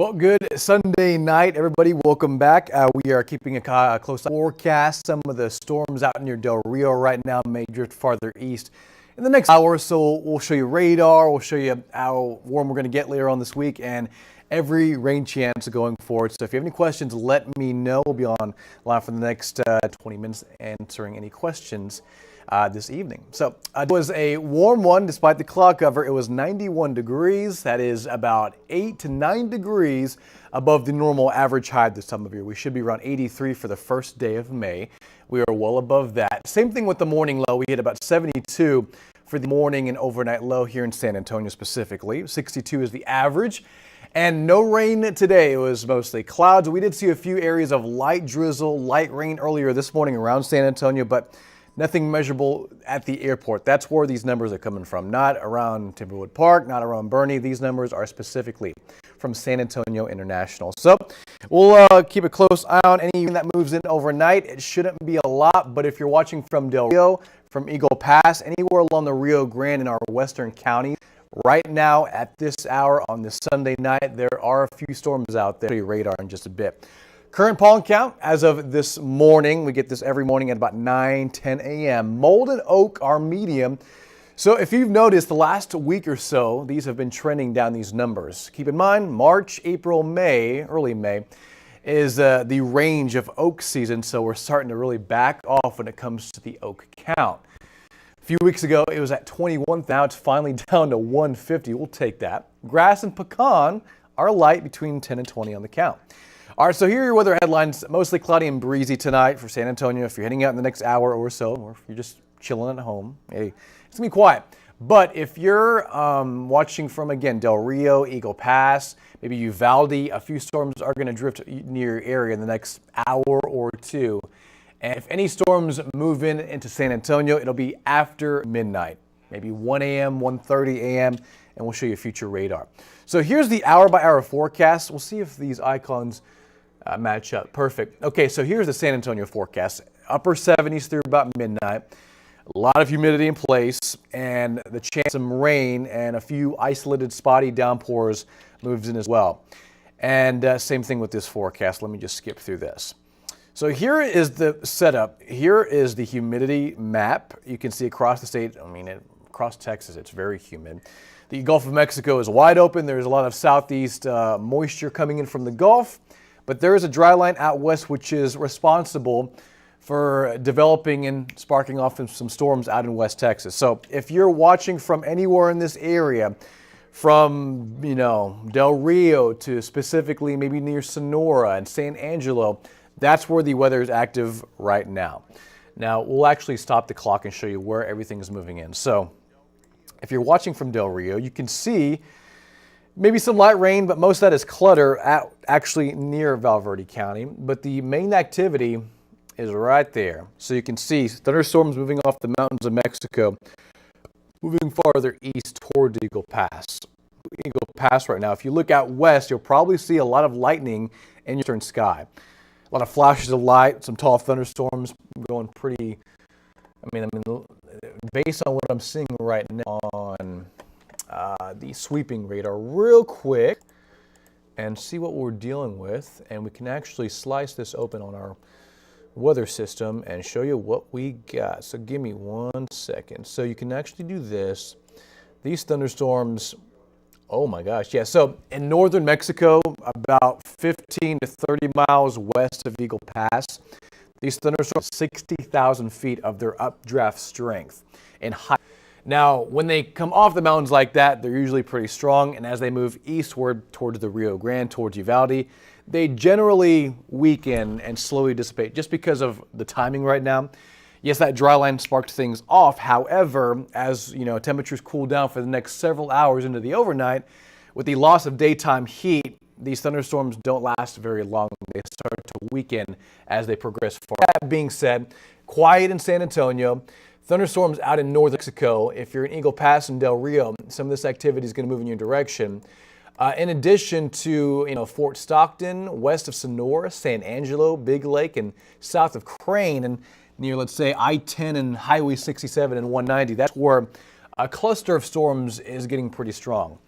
Well, good Sunday night, everybody. Welcome back. We are keeping a close forecast. Some of the storms out near Del Rio right now may drift farther east. In the next hour or so, we'll show you radar. We'll show you how warm we're going to get later on this week and every rain chance going forward. So if you have any questions, let me know. We'll be on live for the next 20 minutes answering any questions this evening. So it was a warm one despite the cloud cover. It was 91 degrees. That is about 8 to 9 degrees above the normal average high this time of year. We should be around 83 for the first day of May. We are well above that. Same thing with the morning low. We hit about 72 for the morning and overnight low here in San Antonio specifically. 62 is the average. And no rain today. It was mostly clouds. We did see a few areas of light drizzle, light rain earlier this morning around San Antonio, but nothing measurable at the airport. That's where these numbers are coming from. Not around Timberwood Park, not around Bernie. These numbers are specifically from San Antonio International. So we'll keep a close eye on anything that moves in overnight. It shouldn't be a lot, but if you're watching from Del Rio, from Eagle Pass, anywhere along the Rio Grande in our western counties, right now at this hour on this Sunday night, there are a few storms out there. Radar in just a bit. Current pollen count as of this morning, we get this every morning at about 9-10 a.m. Mold and oak are medium. So if you've noticed the last week or so, these have been trending down these numbers. Keep in mind, March, April, May, early May, is the range of oak season. So we're starting to really back off when it comes to the oak count. A few weeks ago, it was at 21. Now it's finally down to 150. We'll take that. Grass and pecan are light between 10 and 20 on the count. All right, so here are your weather headlines. Mostly cloudy and breezy tonight for San Antonio. If you're heading out in the next hour or so, or if you're just chilling at home, hey, it's going to be quiet. But if you're watching from, again, Del Rio, Eagle Pass, maybe Uvalde, a few storms are going to drift near your area in the next hour or two. And if any storms move into San Antonio, it'll be after midnight, maybe 1 a.m., 1:30 a.m., and we'll show you future radar. So here's the hour-by-hour forecast. We'll see if these icons match up. Perfect. Okay, so here's the San Antonio forecast. Upper 70s through about midnight. A lot of humidity in place, and the chance of some rain and a few isolated spotty downpours moves in as well. And same thing with this forecast. Let me just skip through this. So here is the setup. Here is the humidity map. You can see across the state, across Texas, it's very humid. The Gulf of Mexico is wide open. There's a lot of southeast moisture coming in from the Gulf, but there is a dry line out west which is responsible for developing and sparking off some storms out in West Texas. So if you're watching from anywhere in this area, from Del Rio to specifically maybe near Sonora and San Angelo, that's where the weather is active right now. Now we'll actually stop the clock and show you where everything is moving in. So if you're watching from Del Rio, you can see maybe some light rain, but most of that is clutter actually near Valverde County. But the main activity is right there. So you can see thunderstorms moving off the mountains of Mexico, moving farther east toward Eagle Pass. Eagle Pass right now. If you look out west, you'll probably see a lot of lightning in your eastern sky. A lot of flashes of light, some tall thunderstorms going pretty, based on what I'm seeing right now on the sweeping radar real quick and see what we're dealing with. And we can actually slice this open on our weather system and show you what we got. So give me 1 second. So you can actually do this. These thunderstorms, oh my gosh, yeah. So in northern Mexico, about 15 to 30 miles west of Eagle Pass, these thunderstorms, 60,000 feet of their updraft strength and height. Now, when they come off the mountains like that, they're usually pretty strong. And as they move eastward towards the Rio Grande, towards Uvalde, they generally weaken and slowly dissipate just because of the timing right now. Yes, that dry line sparked things off. However, as temperatures cool down for the next several hours into the overnight, with the loss of daytime heat, these thunderstorms don't last very long. They start to weaken as they progress forward. That being said, quiet in San Antonio. Thunderstorms out in northern Mexico. If you're in Eagle Pass and Del Rio, some of this activity is going to move in your direction. In addition to Fort Stockton, west of Sonora, San Angelo, Big Lake, and south of Crane, and near, let's say, I-10 and Highway 67 and 190, that's where a cluster of storms is getting pretty strong.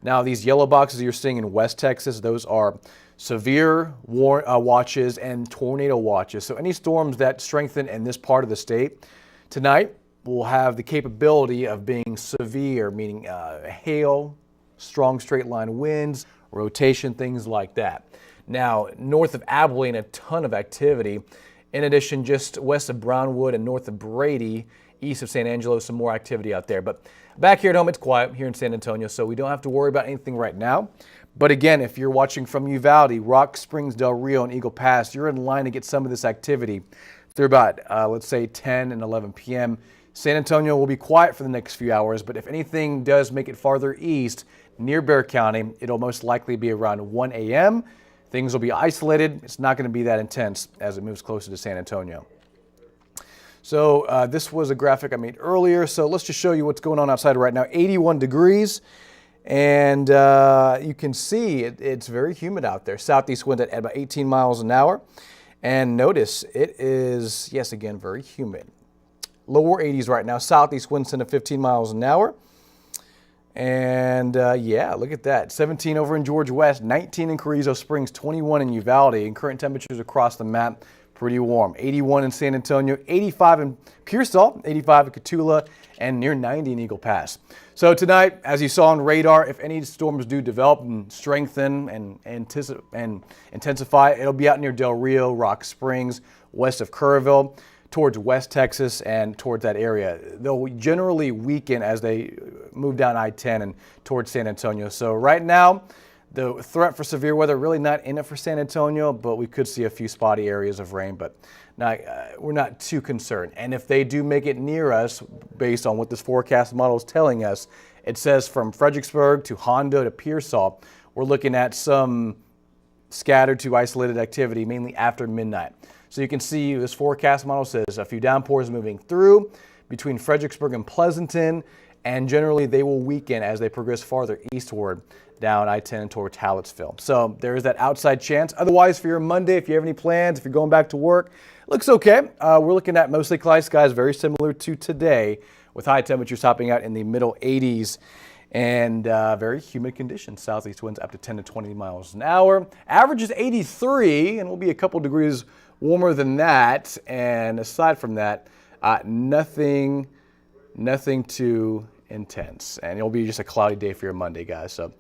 Now, these yellow boxes you're seeing in West Texas, those are severe watches and tornado watches. So any storms that strengthen in this part of the state tonight will have the capability of being severe, meaning hail, strong straight line winds, rotation, things like that. Now, north of Abilene, a ton of activity. In addition, just west of Brownwood and north of Brady, east of San Angelo, some more activity out there. But back here at home, it's quiet here in San Antonio, so we don't have to worry about anything right now. But again, if you're watching from Uvalde, Rock Springs, Del Rio, and Eagle Pass, you're in line to get some of this activity through about, let's say, 10 and 11 p.m. San Antonio will be quiet for the next few hours, but if anything does make it farther east, near Bexar County, it'll most likely be around 1 a.m. Things will be isolated. It's not going to be that intense as it moves closer to San Antonio. So this was a graphic I made earlier, so let's just show you what's going on outside right now. 81 degrees. And you can see it's very humid out there. Southeast wind at about 18 miles an hour. And notice it is, yes, again, very humid. Lower 80s right now. Southeast winds at 15 miles an hour. And yeah, look at that. 17 over in George West, 19 in Carrizo Springs, 21 in Uvalde. And current temperatures across the map, pretty warm. 81 in San Antonio, 85 in Pearsall, 85 in Cotulla, and near 90 in Eagle Pass. So tonight, as you saw on radar, if any storms do develop and strengthen and intensify, it'll be out near Del Rio, Rock Springs, west of Kerrville, towards West Texas and towards that area. They'll generally weaken as they move down I-10 and towards San Antonio. So right now, the threat for severe weather really not in it for San Antonio, but we could see a few spotty areas of rain, but we're not too concerned. And if they do make it near us, based on what this forecast model is telling us, it says from Fredericksburg to Hondo to Pearsall, we're looking at some scattered to isolated activity, mainly after midnight. So you can see this forecast model says a few downpours moving through between Fredericksburg and Pleasanton, and generally they will weaken as they progress farther eastward down I-10 toward Hallettsville. So there is that outside chance. Otherwise, for your Monday, if you have any plans, if you're going back to work, looks okay. We're looking at mostly cloudy skies, very similar to today, with high temperatures topping out in the middle 80s and very humid conditions. Southeast winds up to 10 to 20 miles an hour. Average is 83, and we'll be a couple degrees warmer than that. And aside from that, nothing too intense. And it'll be just a cloudy day for your Monday, guys. So.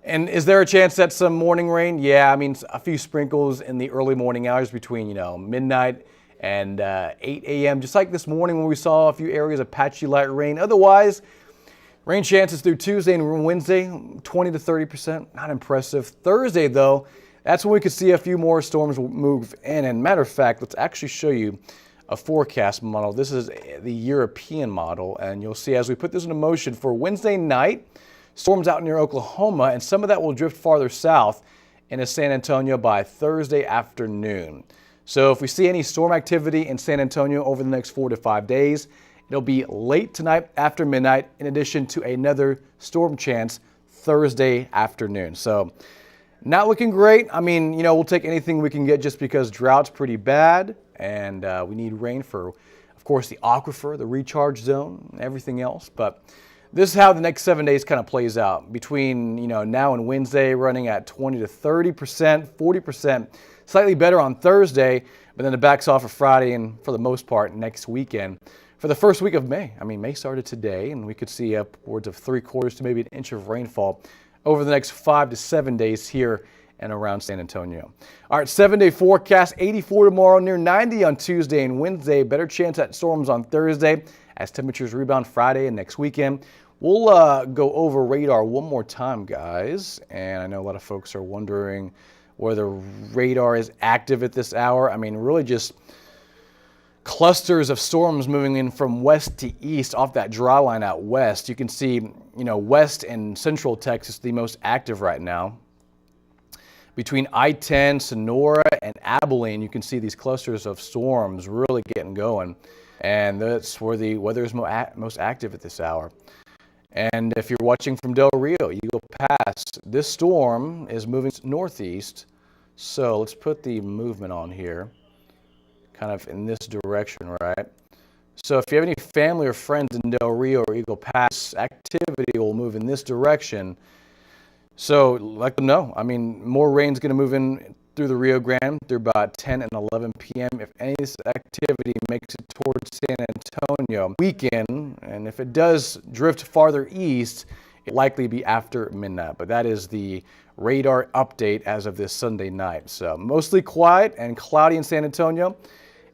And is there a chance at some morning rain? Yeah, I mean, a few sprinkles in the early morning hours between, midnight and 8 a.m., just like this morning when we saw a few areas of patchy light rain. Otherwise, rain chances through Tuesday and Wednesday, 20 to 30%. Not impressive. Thursday, though, that's when we could see a few more storms move in. And matter of fact, let's actually show you a forecast model. This is the European model, and you'll see as we put this into motion for Wednesday night, storms out near Oklahoma, and some of that will drift farther south into San Antonio by Thursday afternoon. So if we see any storm activity in San Antonio over the next 4 to 5 days, it'll be late tonight after midnight, in addition to another storm chance Thursday afternoon. So not looking great. I mean, we'll take anything we can get just because drought's pretty bad, and we need rain for, of course, the aquifer, the recharge zone, and everything else. But this is how the next 7 days kind of plays out. Between now and Wednesday, running at 20 to 30%, 40%, slightly better on Thursday, but then it backs off for Friday and for the most part next weekend. For the first week of May, May started today, and we could see upwards of 3/4 to maybe an inch of rainfall over the next 5 to 7 days here and around San Antonio. All right, 7-day forecast, 84 tomorrow, near 90 on Tuesday and Wednesday. Better chance at storms on Thursday as temperatures rebound Friday and next weekend. We'll go over radar one more time, guys. And I know a lot of folks are wondering whether radar is active at this hour. Really just clusters of storms moving in from west to east off that draw line out west. You can see, west and central Texas the most active right now. Between I-10, Sonora, and Abilene, you can see these clusters of storms really getting going. And that's where the weather is most active at this hour. And if you're watching from Del Rio, Eagle Pass, this storm is moving northeast. So let's put the movement on here, kind of in this direction, right? So if you have any family or friends in Del Rio or Eagle Pass, activity will move in this direction. So let them know. I mean, more rain's going to move in through the Rio Grande through about 10 and 11 p.m. If any of this activity makes it towards San Antonio weekend, and if it does drift farther east, it'll likely be after midnight. But that is the radar update as of this Sunday night. So mostly quiet and cloudy in San Antonio.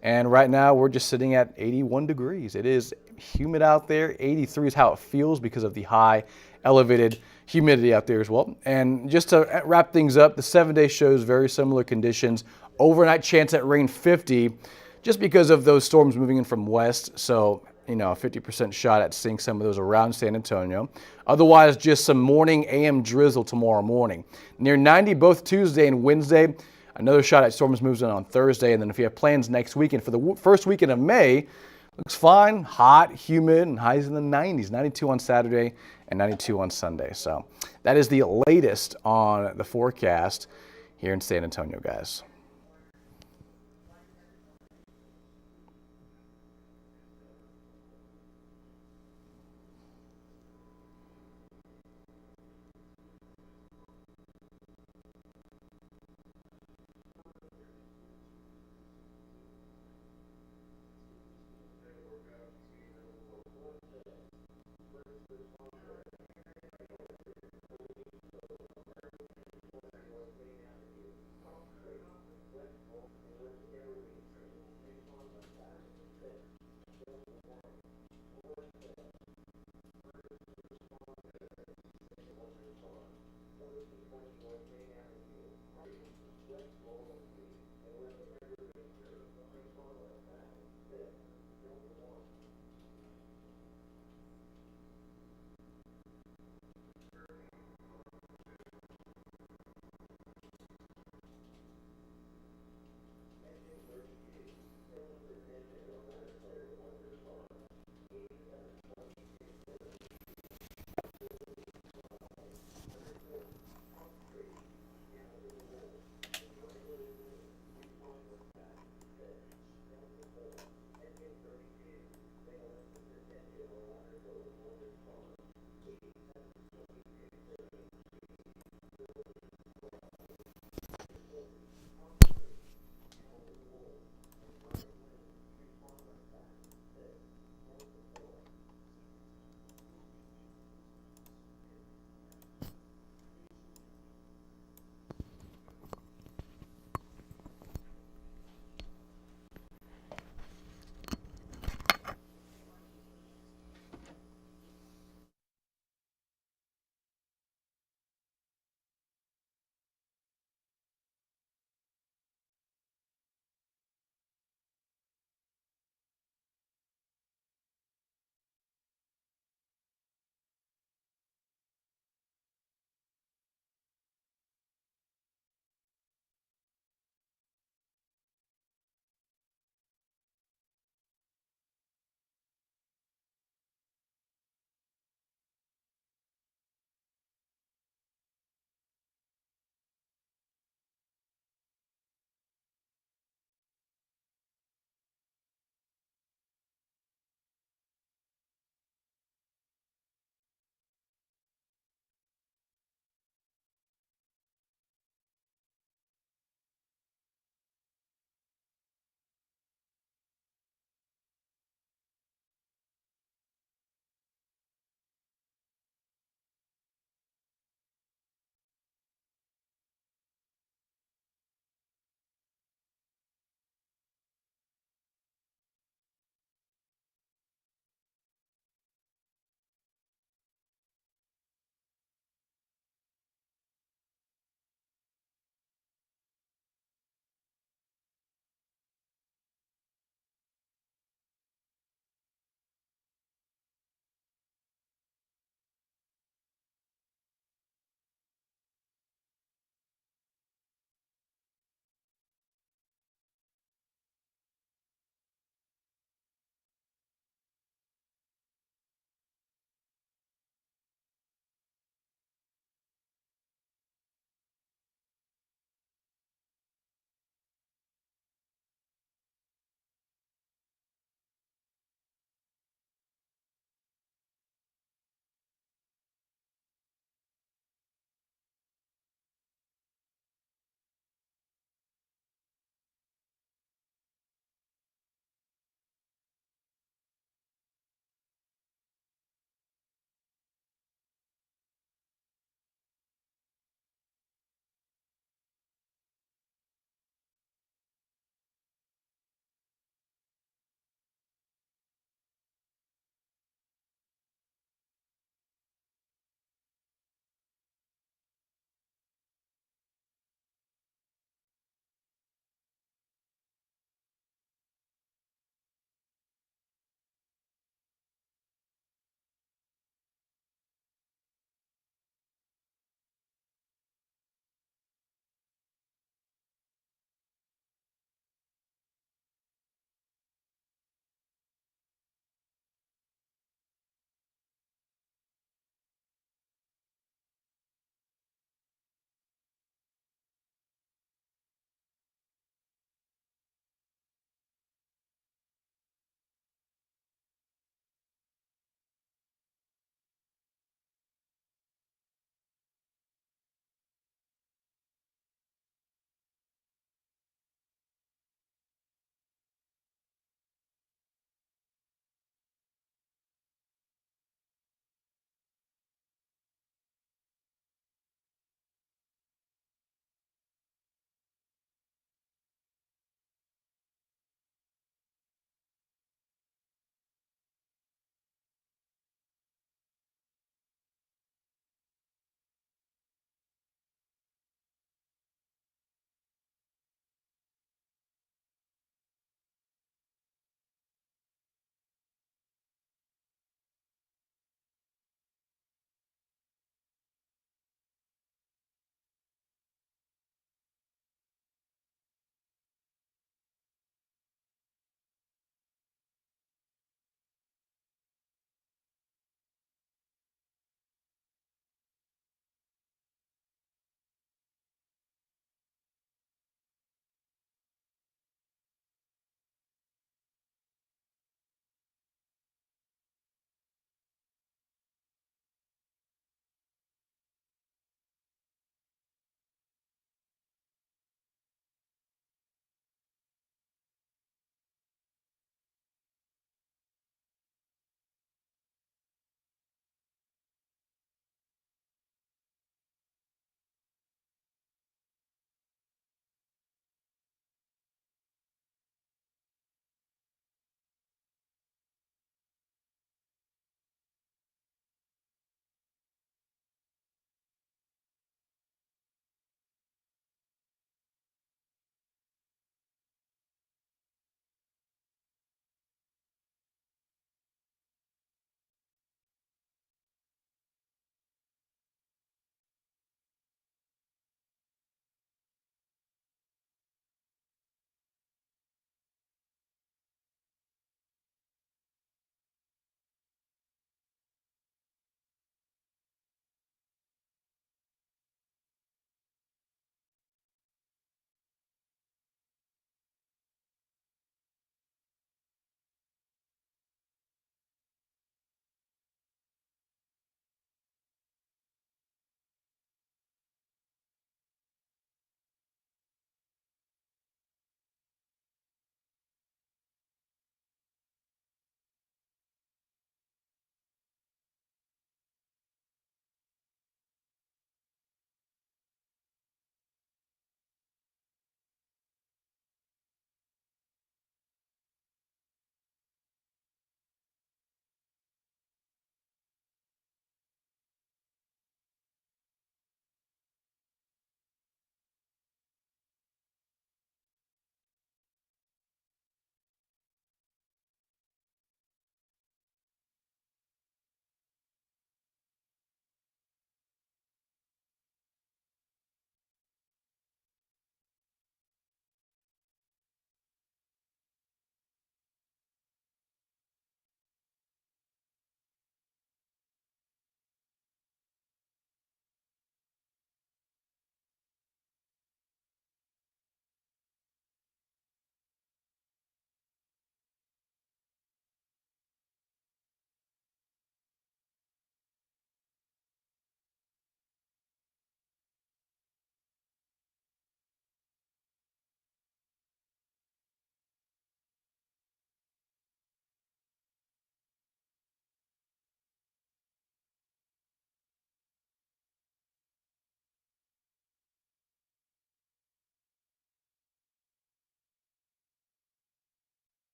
And right now we're just sitting at 81 degrees. It is humid out there. 83 is how it feels because of the high elevated humidity out there as well. And just to wrap things up, the 7-day shows very similar conditions. Overnight chance at rain 50 just because of those storms moving in from west. So, you know, a 50% shot at seeing some of those around San Antonio. Otherwise, just some morning AM drizzle tomorrow morning. Near 90 both Tuesday and Wednesday. Another shot at storms moves in on Thursday. And then if you have plans next weekend for the first weekend of May, looks fine, hot, humid, and highs in the 90s. 92 on Saturday and 92 on Sunday. So that is the latest on the forecast here in San Antonio, guys.